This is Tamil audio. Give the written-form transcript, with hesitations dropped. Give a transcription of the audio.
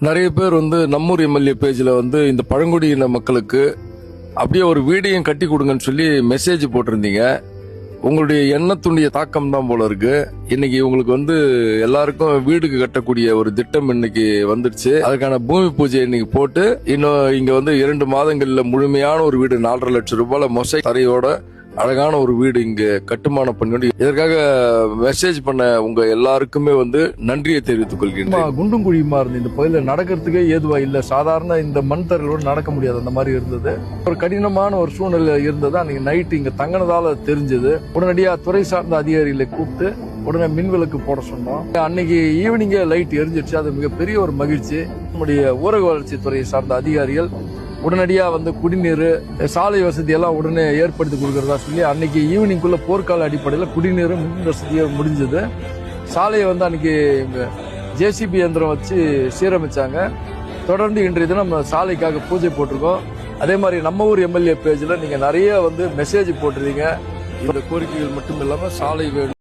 நிறைய பேர் நம்மூர் எம்எல்ஏ பேஜ்ல இந்த பழங்குடியின மக்களுக்கு அப்படியே ஒரு வீடையும் கட்டி கொடுங்கன்னு சொல்லி மெசேஜ் போட்டிருந்தீங்க. உங்களுடைய எண்ணத்துடைய தாக்கம் தான் போல இருக்கு. இன்னைக்கு உங்களுக்கு எல்லாருக்கும் வீடுக்கு கட்டக்கூடிய ஒரு திட்டம் இன்னைக்கு வந்துருச்சு. அதுக்கான பூமி பூஜை இன்னைக்கு போட்டு இன்னும் இங்க 2 மாதங்கள்ல முழுமையான ஒரு வீடு 4.5 லட்சம் ரூபாய் மொசை தரையோட அழகான ஒரு வீடு இங்க கட்டுமானம் பண்ணி இதற்காக மெசேஜ் பண்ண உங்க எல்லாருக்குமே நன்றியை தெரிவித்துக் கொள்கிறேன். குண்டும் குழியுமா இருந்து இந்த பகுதியில் நடக்கிறதுக்கே ஏதுவா இல்ல. சாதாரண இந்த மண் தரையோடு நடக்க முடியாது. அந்த மாதிரி இருந்தது. ஒரு கடினமான ஒரு சூழ்நிலை இருந்தது. அன்னைக்கு நைட்டு இங்க தங்கினதால தெரிஞ்சது. உடனடியா துறை சார்ந்த அதிகாரிகளை கூப்பிட்டு உடனே மின்விளக்கு போட சொன்னோம். அன்னைக்கு ஈவினிங்கே லைட் எரிஞ்சிடுச்சு. அது மிகப்பெரிய ஒரு மகிழ்ச்சி. நம்முடைய ஊரக வளர்ச்சி துறையை சார்ந்த அதிகாரிகள் உடனடியா குடிநீர், சாலை வசதி எல்லாம் உடனே ஏற்படுத்தி கொடுக்கறதா சொல்லி அன்னைக்கு ஈவினிங்குள்ள போர்க்கால அடிப்படையில் குடிநீர் மின் வசதியை முடிஞ்சது. சாலையை அன்னைக்கு ஜேசிபி இயந்திரம் வச்சு சீரமைச்சாங்க. தொடர்ந்து இன்றைய தினம் சாலைக்காக பூஜை போட்டிருக்கோம். அதே மாதிரி நம்ம ஊர் எம்எல்ஏ பேஜ்ல நீங்க நிறைய மெசேஜ் போட்டிருந்தீங்க. இந்த கோரிக்கைகள் மட்டும் இல்லாம சாலை வேணும்.